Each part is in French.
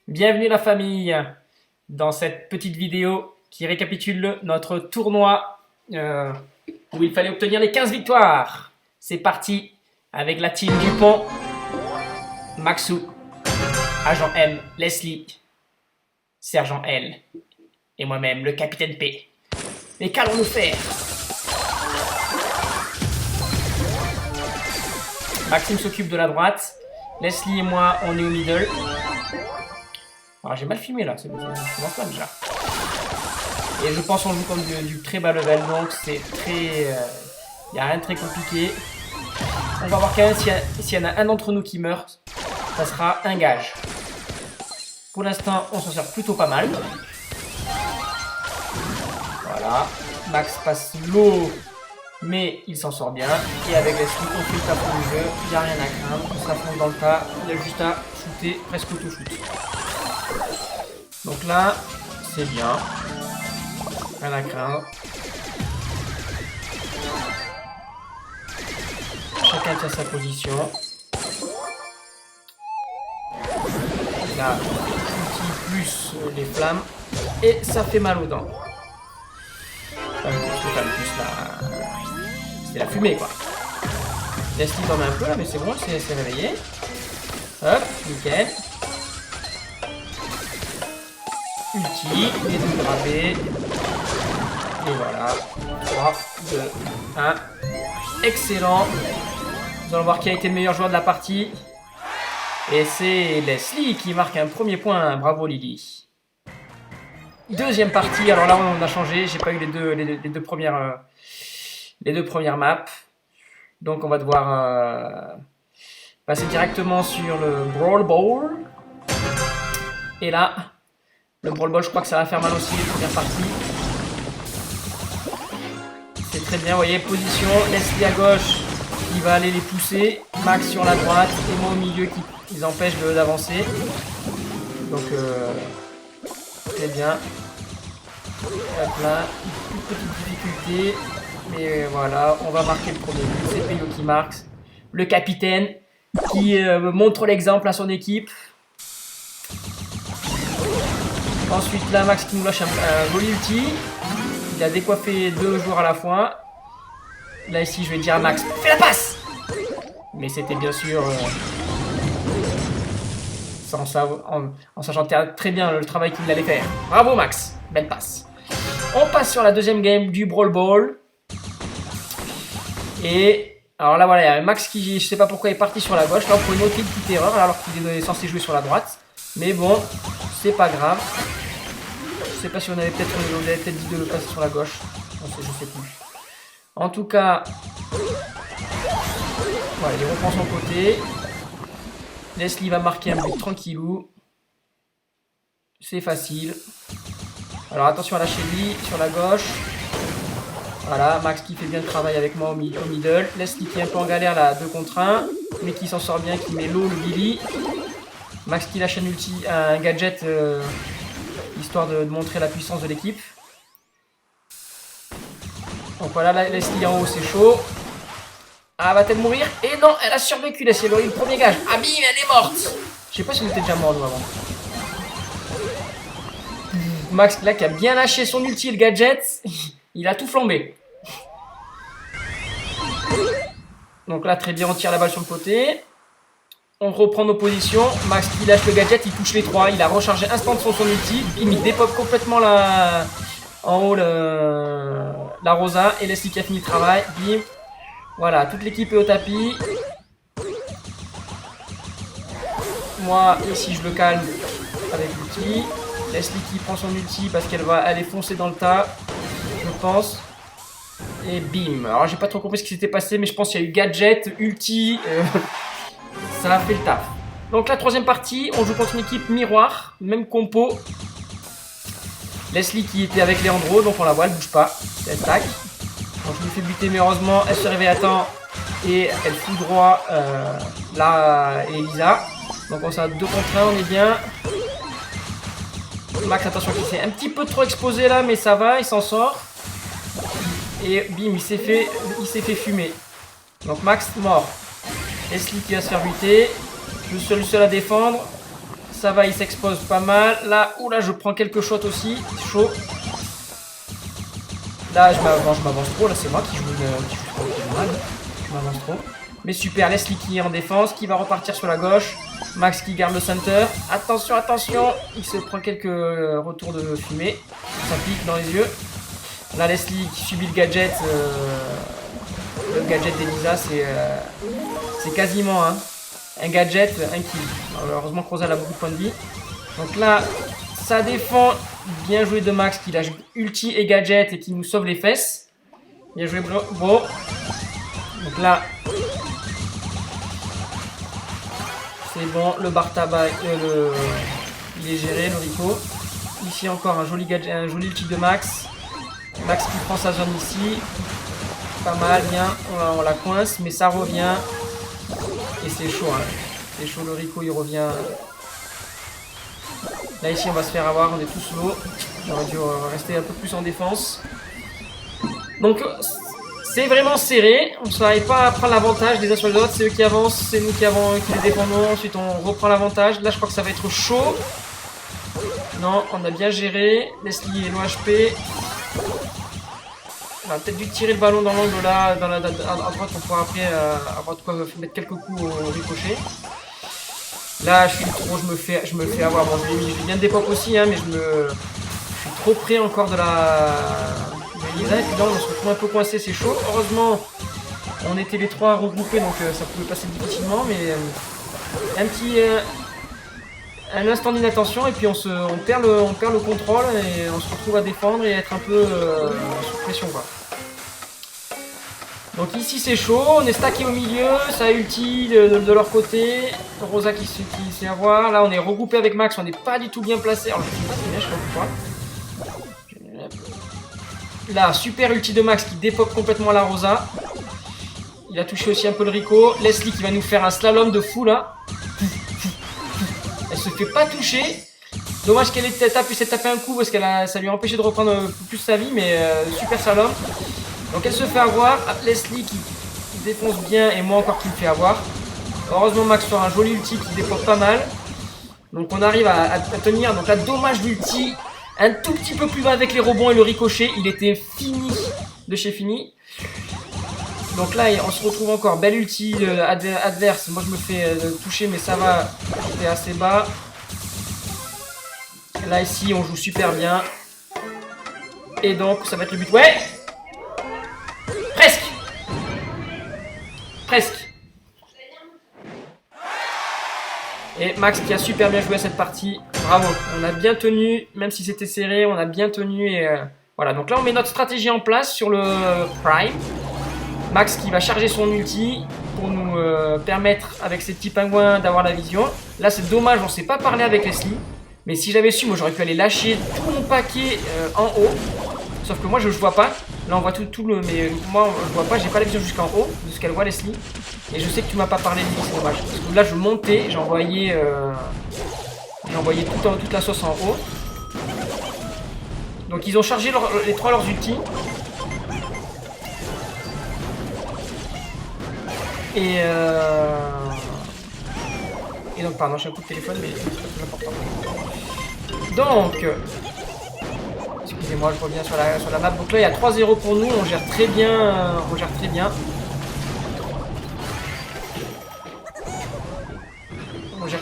Bienvenue la famille dans cette petite vidéo qui récapitule notre tournoi où il fallait obtenir les 15 victoires. C'est parti avec la team Dupont, Maxou, Agent M, Leslie, Sergent L et moi-même le Capitaine P. Mais qu'allons-nous faire? Maxime s'occupe de la droite, Leslie et moi on est au middle. Alors j'ai mal filmé là, ça commence pas déjà. Et je pense qu'on joue comme du très bas level, donc c'est très... Il n'y a rien de très compliqué. On va voir quand même s'il y en a un d'entre nous qui meurt, ça sera un gage. Pour l'instant, on s'en sort plutôt pas mal. Voilà, Max passe l'eau, mais il s'en sort bien. Et avec Leslie, on fait le tapon du jeu, il n'y a rien à craindre. On s'affronte dans le tas, il y a juste à shooter, presque auto-shoot. Donc là, c'est bien. Rien à craindre. Chacun tient sa position. Là, outil plus les flammes. Et ça fait mal aux dents. C'est la fumée quoi. Leslie dormait un peu là, mais c'est bon, elle s'est réveillée. Hop, nickel. Ulti, les deux gravés. Et voilà. 3, 2, 1. Excellent. Nous allons voir qui a été le meilleur joueur de la partie. Et c'est Leslie qui marque un premier point. Bravo Lily. Deuxième partie. Alors là on a changé. J'ai pas eu les deux premières maps. Donc on va devoir passer directement sur le Brawl Ball. Et là, le Brawl Ball, je crois que ça va faire mal aussi, les premières parties. C'est très bien, vous voyez, position, Leslie à gauche, qui va aller les pousser, Max sur la droite, et moi au milieu qui les empêche d'avancer. Donc, très bien. Hop là, une petite difficulté, mais voilà, on va marquer le premier but. C'est Peyo qui marque, le capitaine, qui montre l'exemple à son équipe. Ensuite là, Max qui nous lâche un joli ulti. Il a décoiffé deux joueurs à la fois. Là ici, je vais dire à Max, fais la passe. Mais c'était bien sûr en sachant très bien le travail qu'il allait faire. Bravo Max, belle passe. On passe sur la deuxième game du Brawl Ball. Et alors là voilà, il y a Max qui, je sais pas pourquoi, est parti sur la gauche. Là on prend une autre petite erreur alors qu'il est censé jouer sur la droite. Mais bon, c'est pas grave. Je sais pas si on avait peut-être dit de le passer sur la gauche. Je sais plus. En tout cas, voilà, il reprend son côté. Leslie va marquer un but tranquillou. C'est facile. Alors attention à lâcher lui sur la gauche. Voilà, Max qui fait bien le travail avec moi au middle. Leslie qui est un peu en galère là, 2 contre 1. Mais qui s'en sort bien, qui met l'eau, le Billy. Max qui lâche un gadget histoire de montrer la puissance de l'équipe. Donc voilà, là, Leslie en haut, c'est chaud. Ah, va-t-elle mourir? Et non, elle a survécu, Leslie, elle a eu le premier gage. Ah, bim, elle est morte. Je sais pas si on était déjà mort, nous, avant. Max, là, qui a bien lâché son ulti et le gadget, il a tout flambé. Donc là, très bien, on tire la balle sur le côté. On reprend nos positions. Max qui lâche le gadget, il touche les 3. Il a rechargé instant sur son ulti. Il dépop complètement en haut la Rosa. Et Leslie qui a fini le travail. Bim. Voilà, toute l'équipe est au tapis. Moi, ici, je le calme avec l'ulti. Leslie qui prend son ulti parce qu'elle va aller foncer dans le tas, je pense. Et bim. Alors, j'ai pas trop compris ce qui s'était passé, mais je pense qu'il y a eu gadget, ulti. Ça a fait le taf. Donc la troisième partie, on joue contre une équipe miroir, même compo. Leslie qui était avec Leandro, donc on la voit, elle bouge pas. Elle stack. Donc je lui fais buter, mais heureusement, elle se réveille à temps et elle fout droit là Elisa. Donc on s'est 2 contre 1, on est bien. Max, attention, qui s'est un petit peu trop exposé là, mais ça va, il s'en sort. Et bim, il s'est fait fumer. Donc Max mort. Leslie qui va se faire buter. Je suis le seul à défendre. Ça va, il s'expose pas mal. Là, oula, je prends quelques shots aussi. Chaud. Là, je m'avance trop. Là, c'est moi qui joue mal. Je m'avance trop. Mais super, Leslie qui est en défense, qui va repartir sur la gauche. Max qui garde le center. Attention, attention. Il se prend quelques retours de fumée. Ça pique dans les yeux. Là, Leslie qui subit le gadget. Le gadget d'Elisa, c'est quasiment un gadget, un kill. Alors, heureusement que Rosa a beaucoup de points de vie. Donc là, ça défend. Bien joué de Max qui lâche ulti et gadget et qui nous sauve les fesses. Bien joué, bro. Donc là, c'est bon. Le bar tabac, il est géré, le Rico. Ici encore un joli gadget, un joli ulti de Max. Max qui prend sa zone ici. Pas mal, bien. On la coince, mais ça revient. Et c'est chaud, hein. C'est chaud, le Rico il revient. Là ici on va se faire avoir, on est tous low. J'aurais dû rester un peu plus en défense. Donc c'est vraiment serré. On ne n'arrive pas à prendre l'avantage des uns sur les autres. C'est eux qui avancent, c'est nous qui les défendons. Ensuite on reprend l'avantage. Là je crois que ça va être chaud. Non, on a bien géré. Leslie et l'OHP. On a peut-être dû tirer le ballon dans l'angle là, à droite, on pourra après avoir de quoi mettre quelques coups au ricochet. Là, je suis trop, je me fais avoir. Bon, je l'ai bien d'époque aussi, hein, mais je suis trop près encore de Lisa. Et puis là, on se retrouve un peu coincé, c'est chaud. Heureusement, on était les trois regroupés, donc ça pouvait passer difficilement, mais un instant d'inattention et puis on perd le contrôle et on se retrouve à défendre et être un peu sous pression, quoi. Donc ici c'est chaud, on est stacké au milieu, ça ulti de leur côté, Rosa qui sait avoir, là on est regroupé avec Max, on n'est pas du tout bien placé, alors je sais pas très bien, je sais pas pourquoi. Là, super ulti de Max qui dépop complètement la Rosa. Il a touché aussi un peu le Rico, Leslie qui va nous faire un slalom de fou là. Elle se fait pas toucher. Dommage qu'elle s'est tapé un coup parce que ça lui a empêché de reprendre plus sa vie, mais super slalom. Donc elle se fait avoir. Leslie qui défonce bien et moi encore qui me fait avoir. Heureusement Max fait un joli ulti qui défonce pas mal. Donc on arrive à tenir. Donc là, dommage l'ulti. Un tout petit peu plus bas avec les rebonds et le ricochet. Il était fini de chez fini. Donc là, on se retrouve encore. Belle ulti adverse. Moi, je me fais toucher, mais ça va. J'étais assez bas. Là, ici, on joue super bien. Et donc, ça va être le but. Ouais! Presque! Presque! Et Max qui a super bien joué à cette partie. Bravo. On a bien tenu, même si c'était serré, on a bien tenu. Et voilà. Donc là, on met notre stratégie en place sur le Prime. Max qui va charger son ulti pour nous permettre avec ces petits pingouins d'avoir la vision. Là c'est dommage, on ne s'est pas parlé avec Leslie. Mais si j'avais su, moi j'aurais pu aller lâcher tout mon paquet en haut. Sauf que moi je ne vois pas. Là on voit tout le... Mais moi je vois pas, j'ai pas la vision jusqu'en haut de ce qu'elle voit Leslie. Et je sais que tu m'as pas parlé de lui, c'est dommage. Parce que là je montais, j'envoyais toute la sauce en haut. Donc ils ont chargé les trois leurs ultis. Et donc, pardon, j'ai un coup de téléphone, mais c'est pas très important. Donc, excusez-moi, je reviens sur la map. Donc là, il y a 3-0 pour nous, on gère très bien. On gère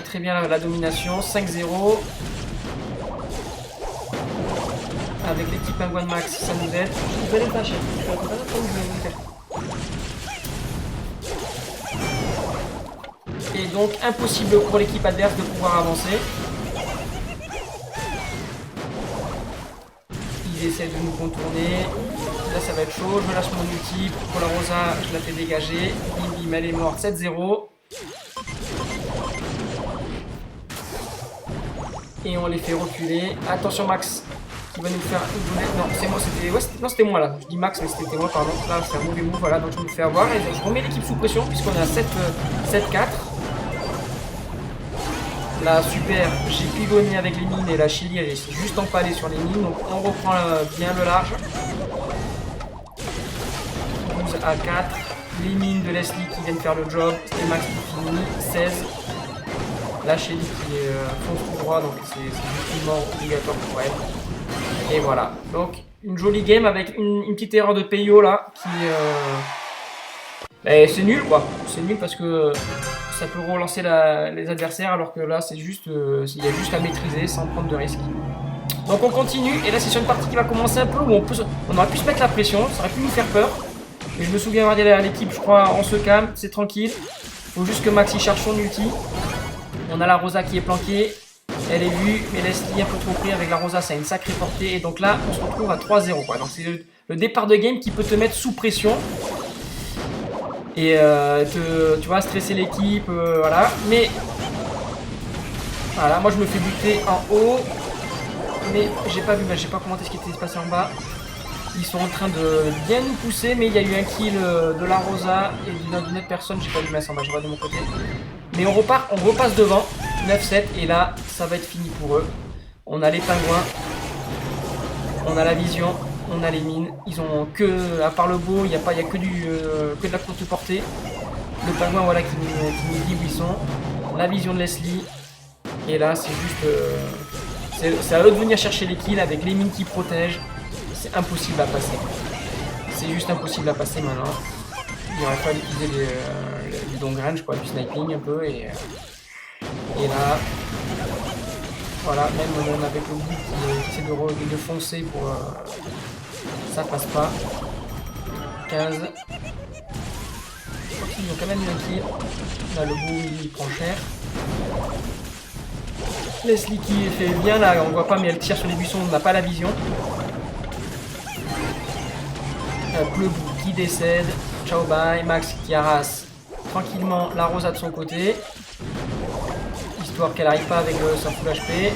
très bien la domination, 5-0. Avec l'équipe Pingouin de Max, ça nous aide. Je vais aller le lâcher. Et donc impossible pour l'équipe adverse de pouvoir avancer. Ils essaient de nous contourner. Là ça va être chaud. Je lâche mon ulti. Pour la Rosa, je la fais dégager. Bim bim, elle est morte. 7-0. Et on les fait reculer. Attention Max qui va nous faire une boulette. Non, c'est moi, c'était moi là. Je dis Max, mais c'était moi, pardon. Là, c'est un mauvais move. Voilà, donc je me fais avoir. Et je remets l'équipe sous pression puisqu'on est à 7-4. Là, super, j'ai pigonné avec les mines et la Chili, elle est juste empalée sur les mines. Donc, on reprend bien le large. 12 à 4. Les mines de Leslie qui viennent faire le job. C'était Max qui finit. 16. Là, Shelly qui fonce tout droit, donc c'est une mort obligatoire pour elle. Et voilà. Donc, une jolie game avec une petite erreur de Peyo là qui. C'est nul quoi. C'est nul parce que ça peut relancer les adversaires alors que là, c'est juste. Il y a juste à maîtriser sans prendre de risques. Donc on continue, et là c'est sur une partie qui va commencer un peu où on aurait pu se mettre la pression, ça aurait pu nous faire peur. Mais je me souviens avoir dit à l'équipe, je crois, on se calme, c'est tranquille. Faut juste que Maxi cherche son ulti. On a la Rosa qui est planquée, elle est vue, mais Leslie un peu trop pris avec la Rosa, ça a une sacrée portée. Et donc là, on se retrouve à 3-0 quoi. Donc c'est le départ de game qui peut te mettre sous pression. Et tu vois, stresser l'équipe, voilà. Mais, voilà, moi je me fais buter en haut. Mais j'ai pas vu, j'ai pas commenté ce qui était passé en bas. Ils sont en train de bien nous pousser, mais il y a eu un kill de la Rosa et d'une autre personne, j'ai pas vu Metz en bas, je vois de mon côté. Mais on repasse devant, 9-7, et là, ça va être fini pour eux. On a les pingouins, on a la vision, on a les mines. Ils ont que, à part le beau, il n'y a que de la courte portée. Le pingouin, voilà, qui nous dit où ils sont. La vision de Leslie, et là, c'est juste... c'est à eux de venir chercher les kills avec les mines qui protègent. C'est impossible à passer. C'est juste impossible à passer maintenant. Il aurait fallu utiliser du long range, quoi, du sniping un peu. Et là, voilà, même avec le bout qui essaie de foncer pour... ça passe pas. 15. Je crois qu'ils ont quand même eu un kill. Là, le bout, il prend cher. Leslie qui fait bien là, on voit pas mais elle tire sur les buissons, on n'a pas la vision. Le bout qui décède, ciao bye, Max qui harasse tranquillement la Rosa de son côté. Histoire qu'elle n'arrive pas avec sa full HP.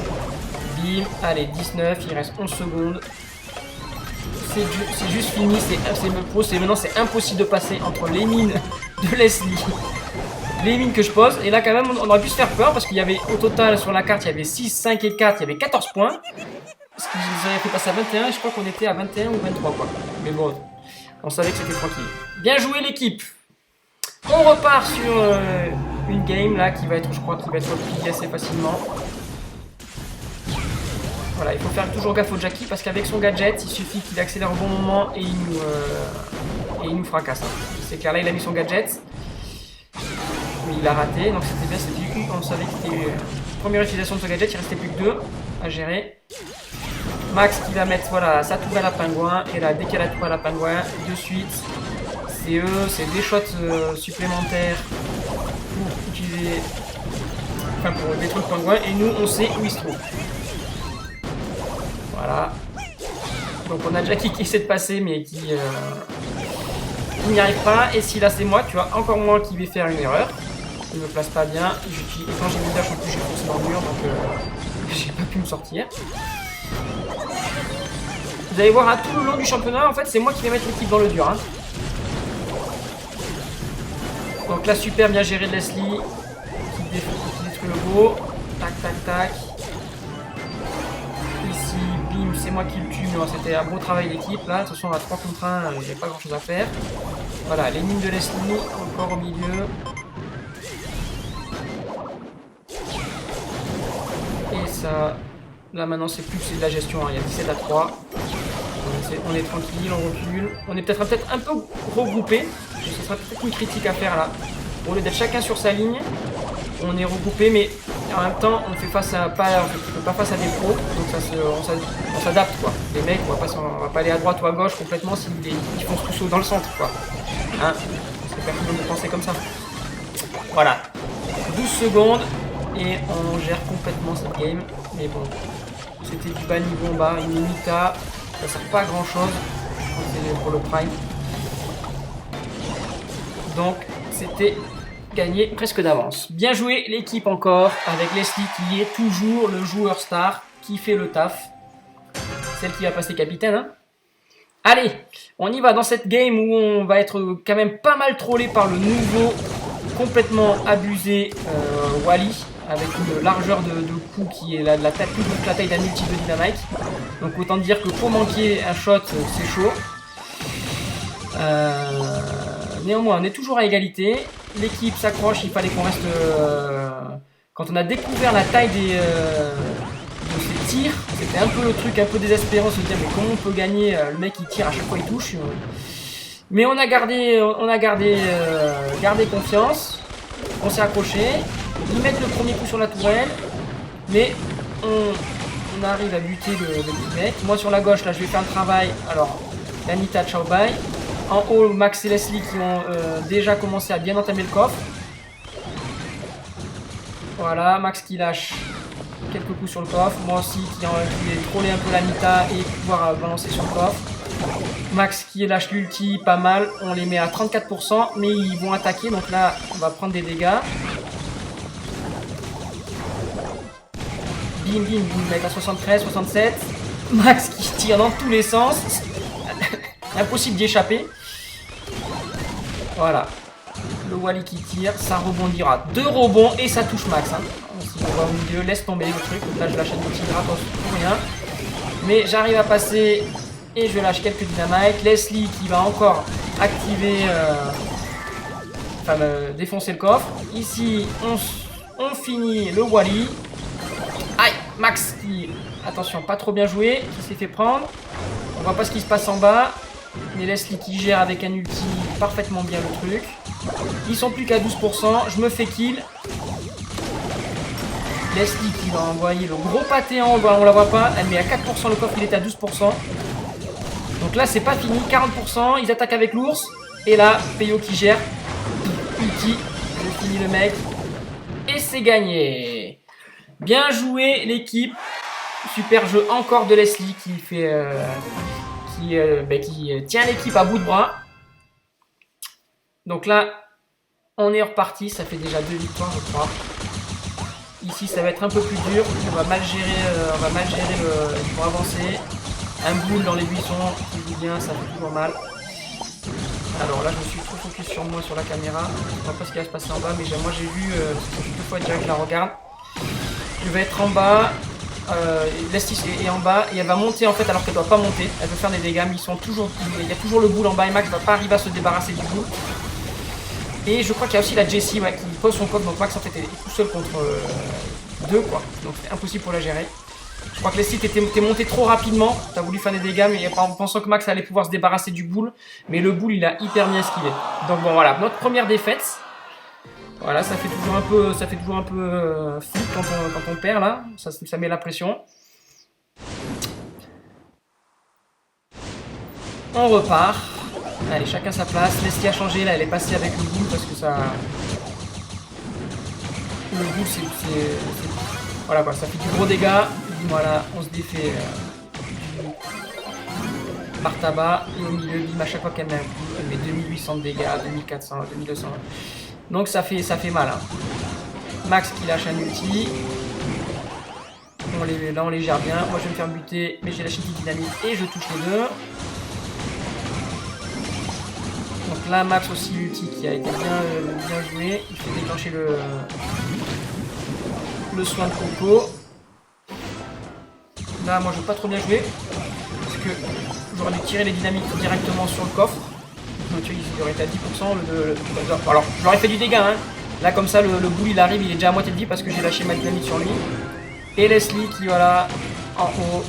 Bim, allez 19, il reste 11 secondes. C'est juste fini, maintenant c'est impossible de passer entre les mines de Leslie. Les mines que je pose, et là quand même on aurait pu se faire peur parce qu'il y avait au total sur la carte il y avait 6, 5 et 4, il y avait 14 points. Ce qui nous aurait fait passer à 21 et je crois qu'on était à 21 ou 23 quoi. Mais bon, on savait que c'était tranquille. Bien joué l'équipe. On repart sur une game là qui va être, je crois, qui va être repliée assez facilement. Voilà, il faut faire toujours gaffe au Jackie parce qu'avec son gadget, il suffit qu'il accélère au bon moment et il nous fracasse. Hein. C'est clair, là il a mis son gadget. Mais il a raté, donc c'était bien, c'était on savait que c'était première utilisation de ce gadget, il restait plus que 2 à gérer. Max qui va mettre voilà, sa tour à la pingouin, et là dès qu'elle a la tour à la pingouin, de suite, c'est des shots supplémentaires pour utiliser, enfin pour détruire le pingouin, et nous on sait où il se trouve. Voilà. Donc on a Jackie qui essaie de passer mais qui n'y arrive pas, et si là c'est moi, tu vois, encore moins qui vais faire une erreur. Il me place pas bien, et quand j'ai mis dash en plus j'ai foncé dans le mur, donc j'ai pas pu me sortir. Vous allez voir à tout le long du championnat, en fait c'est moi qui vais mettre l'équipe dans le dur. Hein. Donc là super bien géré de Leslie, qui détruit le beau, tac tac tac. Ici, bim, c'est moi qui le tue, mais c'était un beau travail d'équipe là, de toute façon on a 3 contre 1, il n'y a pas grand chose à faire. Voilà, les mines de Leslie, encore au milieu. Et ça, là maintenant c'est plus que de la gestion, hein. Il y a 17 à 3. On est tranquille, on recule. On est peut-être un peu regroupé. Ce sera peut-être une critique à faire là. Au lieu d'être chacun sur sa ligne, on est regroupé, mais en même temps on fait face à pas face à des pros, donc on s'adapte quoi. Les mecs, on va pas aller à droite ou à gauche complètement s'ils font tout saut dans le centre quoi. Hein, c'est personne de penser comme ça. Voilà. 12 secondes. Et on gère complètement cette game. Mais bon, c'était du bas niveau en bas, une Nita, ça sert pas à grand chose pour le prime. Donc c'était gagné presque d'avance. Bien joué l'équipe encore, avec Leslie qui est toujours le joueur star, qui fait le taf. Celle qui va passer capitaine. Hein. Allez, on y va dans cette game où on va être quand même pas mal trollé par le nouveau, complètement abusé Wally. Avec une largeur de cou qui est la taille plus grosse que la taille d'un ulti de Dynamite. Donc autant dire que pour manquer un shot, c'est chaud. Néanmoins, on est toujours à égalité. L'équipe s'accroche, il fallait qu'on reste Quand on a découvert la taille de ces tirs, c'était un peu le truc un peu désespérant, se dire mais comment on peut gagner, le mec il tire à chaque fois il touche. Mais on a gardé confiance, on s'est accroché, ils mettent le premier coup sur la tourelle, mais on arrive à buter le petit mec. Moi sur la gauche là je vais faire le travail, alors Anita Chaobai. En haut Max et Leslie qui ont déjà commencé à bien entamer le coffre. Voilà, Max qui lâche quelques coups sur le coffre. Moi aussi qui vais troller un peu l'Anita et pouvoir balancer sur le coffre. Max qui lâche l'ulti pas mal. On les met à 34%, mais ils vont attaquer. Donc là, on va prendre des dégâts. Bim, bim, bim. Mec à 73, 67. Max qui tire dans tous les sens. Impossible d'y échapper. Voilà. Le Wally qui tire, ça rebondira. 2 rebonds et ça touche Max. Hein. Si on voit au milieu, laisse tomber le truc. Donc là, je lâche un petit gratos pour rien. Mais j'arrive à passer et je lâche quelques dynamites. Leslie qui va encore activer, défoncer le coffre. Ici, on finit le Wally. Aïe, Max qui, attention, pas trop bien joué, qui s'est fait prendre. On voit pas ce qui se passe en bas. Mais Leslie qui gère avec un ulti parfaitement bien le truc. Ils sont plus qu'à 12%. Je me fais kill. Leslie qui va envoyer le gros pâté en bas. On la voit pas. Elle met à 4%. Le coffre il est à 12%. Donc là c'est pas fini. 40%. Ils attaquent avec l'ours. Et là Peyo qui gère. Ulti. Je finis le mec. Et c'est gagné. Bien joué l'équipe. Super jeu encore de Leslie qui fait... qui tient l'équipe à bout de bras. Donc là, on est reparti. Ça fait déjà 2 victoires, je crois. Ici, ça va être un peu plus dur. On va mal gérer pour avancer. Un boule dans les buissons qui joue bien, ça fait toujours mal. Alors là, je me suis trop focus sur moi, sur la caméra. Je ne sais pas ce qui va se passer en bas, mais moi j'ai vu, ça fait 2 fois déjà que je la regarde. Je vais être en bas. Leslie est en bas et elle va monter en fait alors qu'elle doit pas monter. Elle veut faire des dégâts mais il y a toujours le boule en bas et Max va pas arriver à se débarrasser du boule. Et je crois qu'il y a aussi la Jessie qui pose son coffre, donc Max en fait est tout seul contre 2 quoi. Donc c'est impossible pour la gérer. Je crois que Leslie t'es monté trop rapidement, t'as voulu faire des dégâts mais en pensant que Max allait pouvoir se débarrasser du boule. Mais le boule il a hyper bien esquivé. Donc bon voilà, notre première défaite. Voilà, ça fait toujours un peu flip quand on perd là, ça met la pression. On repart. Allez, chacun sa place. Leslie a changé là, elle est passée avec le boule parce que ça... Le boule c'est... Voilà quoi, ça fait du gros dégât. Voilà, on se défait par tabac. Et au milieu, bim, à chaque fois qu'elle met un coup, elle met 2800 de dégâts, 2400, 2200. Donc ça fait mal. Hein. Max qui lâche un ulti. Là on les gère bien. Moi je vais me faire buter, mais j'ai lâché une petite dynamite et je touche les deux. Donc là Max aussi l'ulti qui a été bien joué. Il fait déclencher le soin de Coco. Là moi je veux pas trop bien jouer. Parce que j'aurais dû tirer les dynamites directement sur le coffre. Donc il aurait été à 10%. Alors j'aurais fait du dégât hein. Là comme ça le boule il arrive, il est déjà à moitié de vie parce que j'ai lâché ma dynamite sur lui. Et Leslie qui voilà en haut.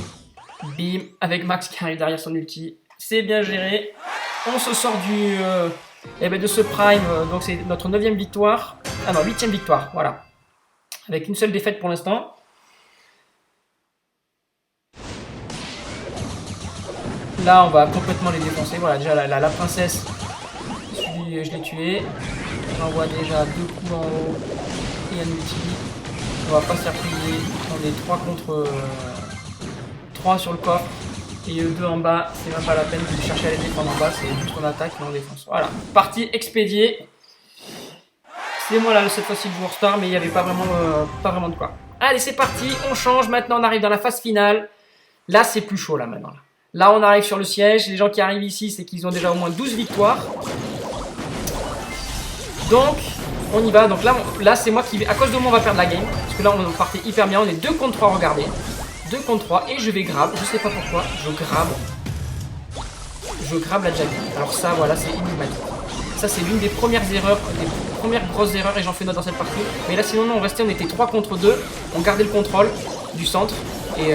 Bim, avec Max qui arrive derrière son ulti. C'est bien géré. On se sort de ce prime. Donc c'est notre 9ème victoire. Ah non, 8ème victoire, voilà. Avec une seule défaite pour l'instant. Là, on va complètement les défoncer. Voilà, déjà la princesse, je l'ai tuée. J'envoie déjà 2 coups en haut et un ulti. On va pas se faire payer. On est 3 contre 3 sur le coffre. Et eux 2 en bas, c'est même pas la peine de chercher à les défendre en bas. C'est juste qu'on attaque et on défonce. Voilà, partie expédiée. C'est moi là cette fois-ci le joueur star, mais il n'y avait pas vraiment de quoi. Allez, c'est parti. On change. Maintenant, on arrive dans la phase finale. Là, c'est plus chaud là maintenant. Là, on arrive sur le siège. Les gens qui arrivent ici, c'est qu'ils ont déjà au moins 12 victoires. Donc, on y va. Donc là c'est moi qui... À cause de moi, on va perdre la game. Parce que là, on partait hyper bien. On est 2 contre 3, regardez. 2 contre 3. Et je vais grab. Je sais pas pourquoi. Je grab la Jackie. Alors ça, voilà, c'est énigmatique. Ça, c'est l'une des premières erreurs, des premières grosses erreurs, et j'en fais note dans cette partie. Mais là, sinon, non, on était 3 contre 2. On gardait le contrôle du centre. Et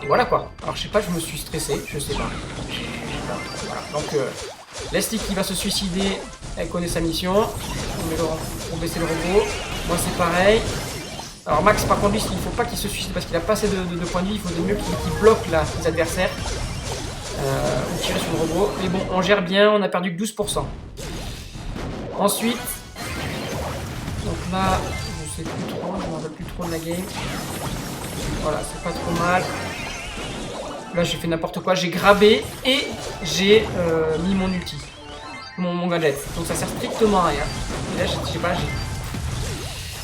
voilà quoi. Alors, je sais pas, je me suis stressé. Je sais pas. Voilà. Donc, Leslie qui va se suicider, elle connaît sa mission. On met pour baisser le robot. Moi, c'est pareil. Alors, Max, par contre, lui, il faut pas qu'il se suicide parce qu'il a pas assez de points de vie. Il faut de mieux qu'il bloque là, les adversaires. Ou tirer sur le robot. Mais bon, on gère bien, on a perdu que 12%. Ensuite, donc là, je sais plus trop, je ne me rappelle plus trop de la game. Voilà, c'est pas trop mal. Là, j'ai fait n'importe quoi, j'ai grabé et j'ai mis mon ulti, mon gadget. Donc ça sert strictement à rien. Et là, je sais pas,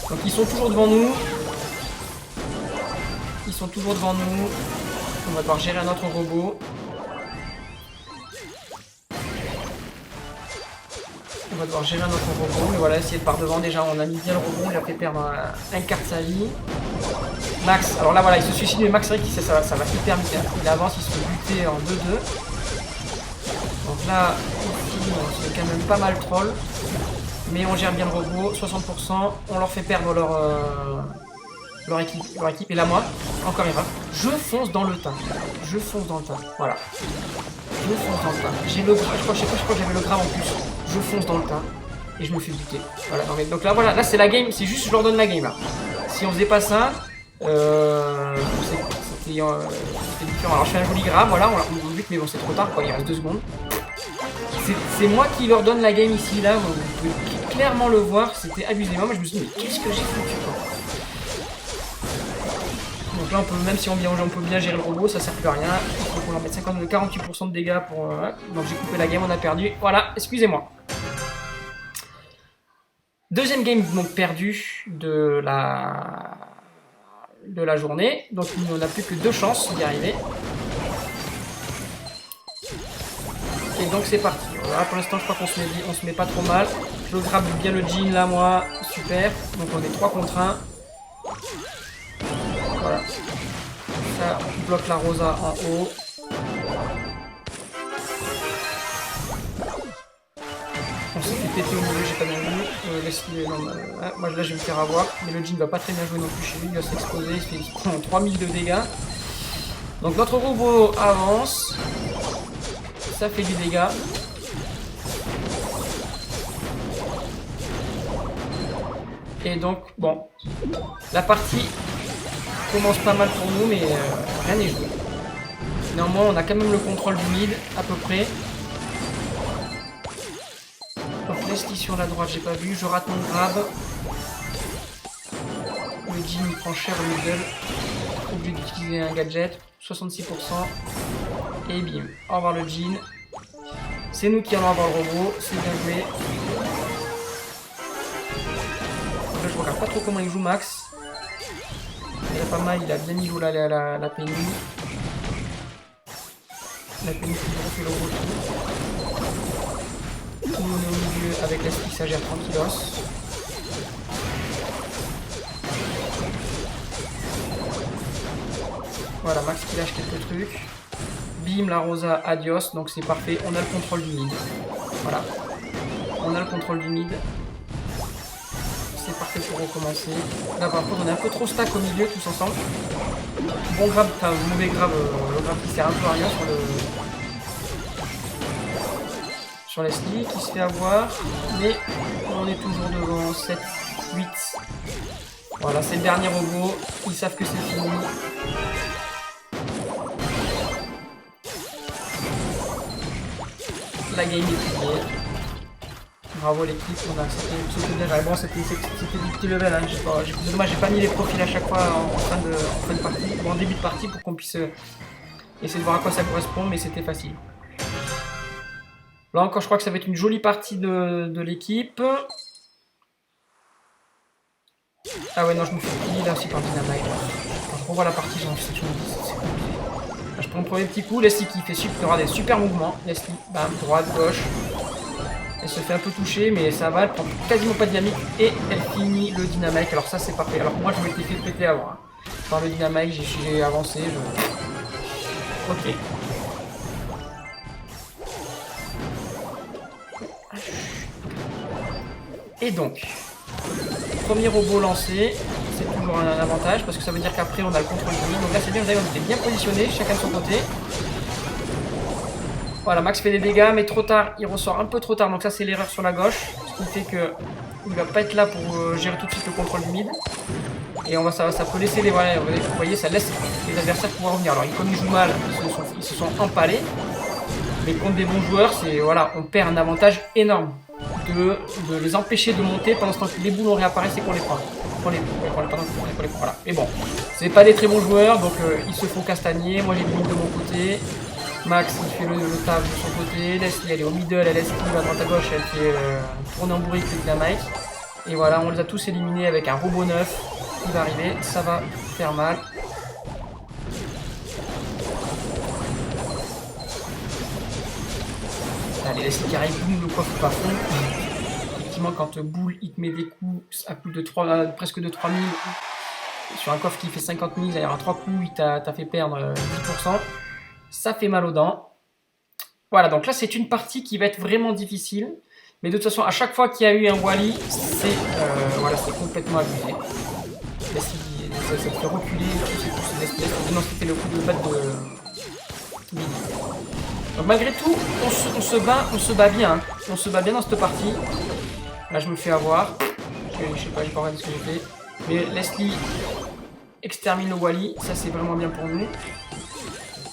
donc ils sont toujours devant nous. Ils sont toujours devant nous. On va devoir gérer un autre robot. On va devoir gérer un autre robot, mais voilà, essayer de par devant. Déjà, on a mis bien le robot, il a fait perdre un quart de sa vie. Max, alors là, voilà, il se suicide, mais Max, c'est vrai que ça va hyper vite. Hein. Il avance, il se fait buter en 2-2. Donc là, ici, on se fait quand même pas mal troll. Mais on gère bien le robot, 60%. On leur fait perdre leur équipe. Et là, moi, encore erreur. Je fonce dans le tas. Je fonce dans le tas. Voilà. Je fonce dans le tas. J'ai le grave, je crois que j'avais le grave en plus. Je fonce dans le tas. Et je me fais buter. Voilà, non, mais donc là, voilà, là c'est la game. C'est juste, je leur donne la game là. Si on faisait pas ça, c'était différent. Alors je fais un joli grave, voilà, on bute, mais bon, c'est trop tard, quoi. Il reste 2 secondes. C'est moi qui leur donne la game ici, là. Vous pouvez clairement le voir. C'était abusé. Moi, je me suis dit, mais qu'est-ce que j'ai foutu, quoi. Donc là, on peut, même si on peut bien gérer le robot, ça sert plus à rien. Il faut qu'on leur mette 48% de dégâts pour... Donc j'ai coupé la game, on a perdu. Voilà, excusez-moi. Deuxième game donc perdue de la journée. Donc on n'a plus que 2 chances d'y arriver. Et donc c'est parti. Voilà, pour l'instant, je crois qu'on se met pas trop mal. Je grabe bien le jean là, moi. Super. Donc on est 3 contre 1. Voilà. Ça bloque la Rosa en haut. On s'est fait péter au milieu, j'ai pas bien vu. Moi là je vais me faire avoir. Mais le jean va pas très bien jouer non plus chez lui. Il va s'exposer. Il prend 3000 de dégâts. Donc notre robot avance. Ça fait des dégâts. Et donc, bon. La partie commence pas mal pour nous, mais rien n'est joué. Néanmoins, on a quand même le contrôle du mid, à peu près. Donc, Leslie sur la droite, j'ai pas vu. Je rate mon grab. Le Jin, il prend cher au middle. Obligé d'utiliser un gadget. 66%. Et bim. Au revoir le Jin. C'est nous qui allons avoir le robot. C'est bien joué. Donc là, je regarde pas trop comment il joue Max. Il a pas mal, il a bien mis la pénule. La pénule qui fait le gros tour. Tout le monde est au milieu avec l'esprit, ça gère tranquillos. Voilà, Max qui lâche quelques trucs. Bim, la Rosa, adios. Donc c'est parfait, on a le contrôle du mid. Voilà. On a le contrôle du mid. C'est parfait pour recommencer. Là par contre on est un peu trop stack au milieu tous ensemble. Bon grab, enfin mauvais grab, le grab qui sert un peu à rien sur Leslie qui se fait avoir. Mais on est toujours devant 7, 8. Voilà, c'est le dernier robot. Ils savent que c'est fini. La game est pliée. Bravo l'équipe, on a c'était bien. Bon, c'était du petit level. Hein. Dommage, j'ai pas mis les profils à chaque fois en fin de partie, ou en début de partie pour qu'on puisse essayer de voir à quoi ça correspond, mais c'était facile. Là encore, je crois que ça va être une jolie partie de l'équipe. Ah ouais, non, je me fais plier là aussi par Dynamite. Quand je revois la partie, j'ai l'impression que c'est compliqué. Là, je prends le premier petit coup, Leslie qui fait des super mouvements. Leslie, bam, droite, gauche. Elle se fait un peu toucher, mais ça va, elle prend quasiment pas de dynamique et elle finit le dynamite. Alors ça, c'est parfait. Alors moi, je m'étais fait péter avant. Hein. Par le dynamite, j'ai avancé. Ok. Et donc, premier robot lancé, c'est toujours un avantage parce que ça veut dire qu'après on a le contrôle du mid. Donc là c'est bien, vous avez on était bien positionné, chacun de son côté. Voilà, Max fait des dégâts, mais trop tard, il ressort un peu trop tard. Donc ça c'est l'erreur sur la gauche, ce qui fait que il va pas être là pour gérer tout de suite le contrôle du mid. Et ça peut laisser les... Voilà, vous voyez, ça laisse les adversaires pouvoir revenir. Alors comme ils jouent mal, ils se sont empalés. Mais contre des bons joueurs, c'est voilà, on perd un avantage énorme de les empêcher de monter pendant ce temps que les boulons réapparaissent et qu'on les prend. Voilà. Mais bon, c'est pas des très bons joueurs, donc ils se font castagner. Moi j'ai le mid de mon côté. Max il fait le taf de son côté. Leslie elle est au middle, elle esquive à droite à gauche, elle fait tourner en bourrique le dynamite. Et voilà, on les a tous éliminés avec un robot neuf qui va arriver. Ça va faire mal. Allez, Leslie qui arrive, boum, le coffre pas fond. Effectivement, quand Boule il te met des coups à plus de presque de 3000 sur un coffre qui fait 50 000, d'ailleurs à 3 coups, il t'a fait perdre 10%. Ça fait mal aux dents. Voilà, donc là c'est une partie qui va être vraiment difficile. Mais de toute façon, à chaque fois qu'il y a eu un Wally, c'est voilà, complètement abusé. Ça te fait reculer, tous ces espèces. Non, c'était le coup de batte de... Donc malgré tout, on se bat bien. Hein. On se bat bien dans cette partie. Là, je me fais avoir. Je sais pas, j'ai pas regardé ce que j'ai fait. Mais Leslie extermine le Wally. Ça, c'est vraiment bien pour nous.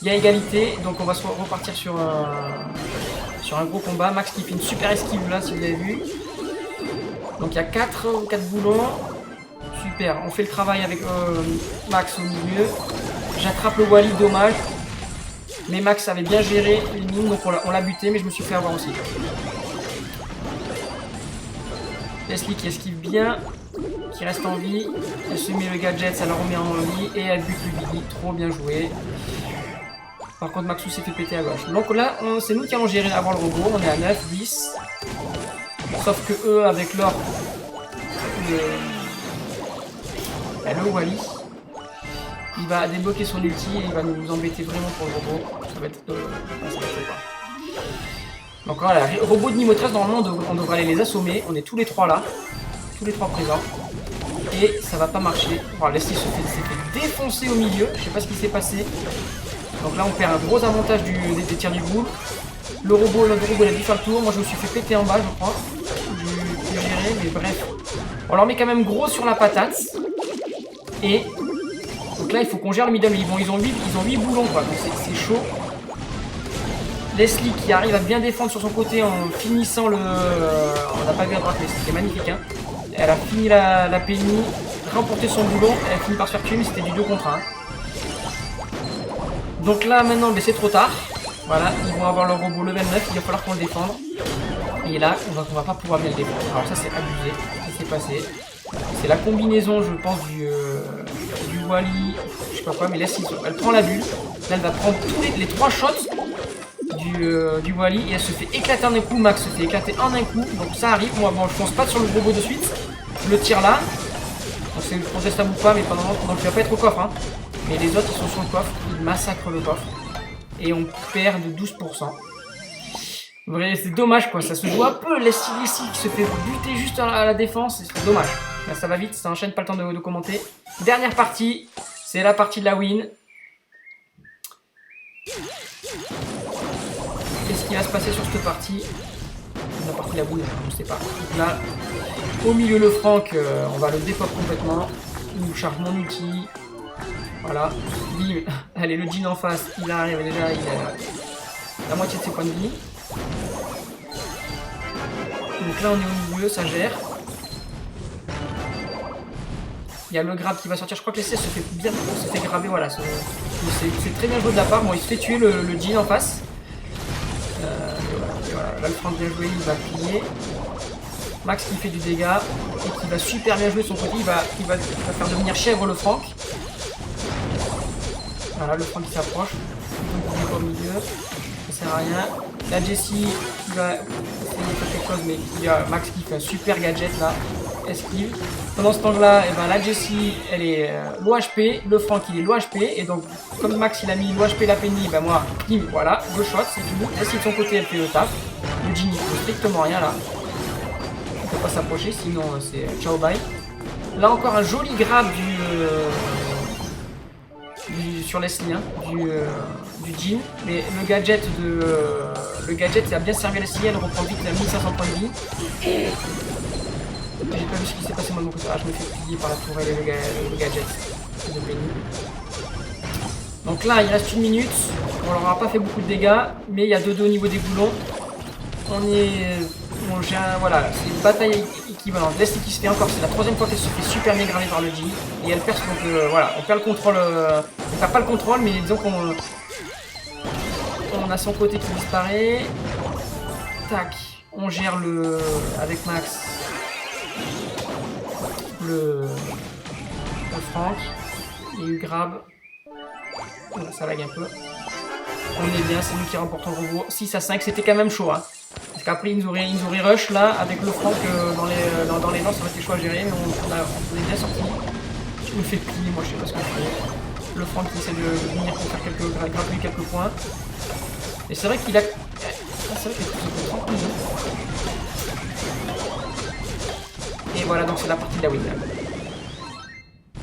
Il y a égalité. Donc, on va se repartir sur un gros combat. Max qui fait une super esquive là, si vous avez vu. Donc, il y a 4 boulons. Super. On fait le travail avec Max au milieu. J'attrape le Wally, dommage. Mais Max avait bien géré les mines, donc on l'a buté, mais je me suis fait avoir aussi. Leslie qui esquive bien, qui reste en vie. Elle se met le gadget, ça la remet en vie et elle bute le Billy. Trop bien joué. Par contre, Maxou s'est fait péter à gauche. Donc là, c'est nous qui allons gérer avant le robot. On est à 9, 10. Sauf que eux, avec leur... le Wally, il va débloquer son ulti et il va nous embêter vraiment pour le robot. Ça va être... Donc voilà, robot de niveau 13, normalement on devrait aller les assommer. On est tous les 3 là. Tous les 3 présents. Et ça va pas marcher. Voilà, Leslie s'est fait défoncer au milieu. Je sais pas ce qui s'est passé. Donc là on perd un gros avantage des tirs du boule. Le robot il a dû faire le tour. Moi je me suis fait péter en bas je crois. Du gérer, mais bref. On leur met quand même gros sur la patate. Et... donc là il faut qu'on gère le middle. Ils ont 8 boulons quoi. Donc c'est chaud. Leslie qui arrive à bien défendre sur son côté en finissant le... on n'a pas vu à droite mais c'était magnifique hein. Elle a fini la Penny, remporté son boulon, elle a fini par se faire tuer mais c'était du 2 contre 1. Donc là maintenant c'est trop tard. Voilà, ils vont avoir leur robot level 9, il va falloir qu'on le défende. Et là on va pas pouvoir bien le défendre. Alors ça c'est abusé, ce qui s'est passé. C'est la combinaison je pense du Wally, je sais pas quoi, mais Leslie elle prend la bulle. Là elle va prendre tous les 3 shots du Wally et elle se fait éclater en un coup. Max se fait éclater en un coup, donc ça arrive. Moi bon je pense pas sur le robot de suite. Je le tire là. Donc c'est contestable ou pas, mais pendant donc il va pas être au coffre hein. Mais les autres ils sont sur le coffre, ils massacrent le coffre. Et on perd de 12%. Vrai, c'est dommage quoi, ça se joue un peu. Leslie qui se fait buter juste à la défense, c'est dommage. Là, ça va vite, ça enchaîne, pas le temps de commenter. Dernière partie, c'est la partie de la win. Qu'est-ce qui va se passer sur cette partie? La partie de la win, je sais pas. Donc là, au milieu le Franck, on va le dépop complètement. Il nous charge mon ulti. Voilà. Bim. Allez, le Jean en face, il arrive déjà, il a la moitié de ses points de vie. Donc là, on est au milieu, ça gère. Il y a le grab qui va sortir. Je crois que l'essai se fait bien, se fait graver. Voilà, c'est très bien joué de la part. Bon, il se fait tuer le Jean en face. Et voilà, là le Franck bien joué, il va plier. Max qui fait du dégât et qui va super bien jouer de son côté. Il va faire devenir chèvre le Franck. Voilà, le Franck qui s'approche. Au milieu, ça sert à rien. La Jessie qui va essayer de faire quelque chose, mais il y a Max qui fait un super gadget là. Esquive. Pendant ce temps-là, eh ben, la Jessie elle est low HP, le Franck il est low HP, et donc comme Max il a mis low HP la Penny, ben moi, bim, voilà, 2 shots, c'est tout. Jessie de son côté elle fait le taf. Le Jean il fait strictement rien là. peut pas s'approcher, sinon c'est ciao bye. Là encore un joli grab sur Leslie, hein, du Jin. Mais le gadget a bien servi à Leslie, elle reprend vite, elle a 1500 points de vie. J'ai pas vu ce qui s'est passé moi de mon côté. Ah, je me fais plier par la tourelle et le gadget de Benny. Donc là, il reste 1 minute. On leur aura pas fait beaucoup de dégâts, mais il y a 2-2 au niveau des boulons. Voilà, c'est une bataille équivalente. Leslie qui se fait encore, c'est la 3e fois qu'elle se fait super bien graver par le G. Et elle perd, donc voilà, on perd le contrôle. On perd pas le contrôle, mais disons qu'on a son côté qui disparaît. Tac, on gère avec Max le Franck. Il y a eu grab. Voilà, ça lag un peu. On est bien, c'est nous qui remportons le robot. 6-5, c'était quand même chaud. Hein. Parce qu'après, ils nous auraient rush là, avec le Franck dans les dents, ça aurait été chaud à gérer, mais on est bien sorti. Je me fais plier, moi je sais pas ce que je fais. Le Franck qui essaie de venir pour faire grappiller quelques points. Et c'est vrai qu'il a. C'est vrai qu'il a 30 minutes. Et voilà, donc c'est la partie de la win.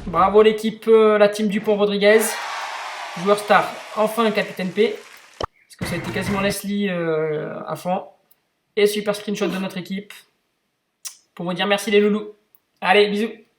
Bravo l'équipe, la team Dupont-Rodriguez. Joueur star, enfin un capitaine P. Parce que ça a été quasiment Leslie à fond. Et super screenshot de notre équipe. Pour vous dire merci les loulous. Allez, bisous.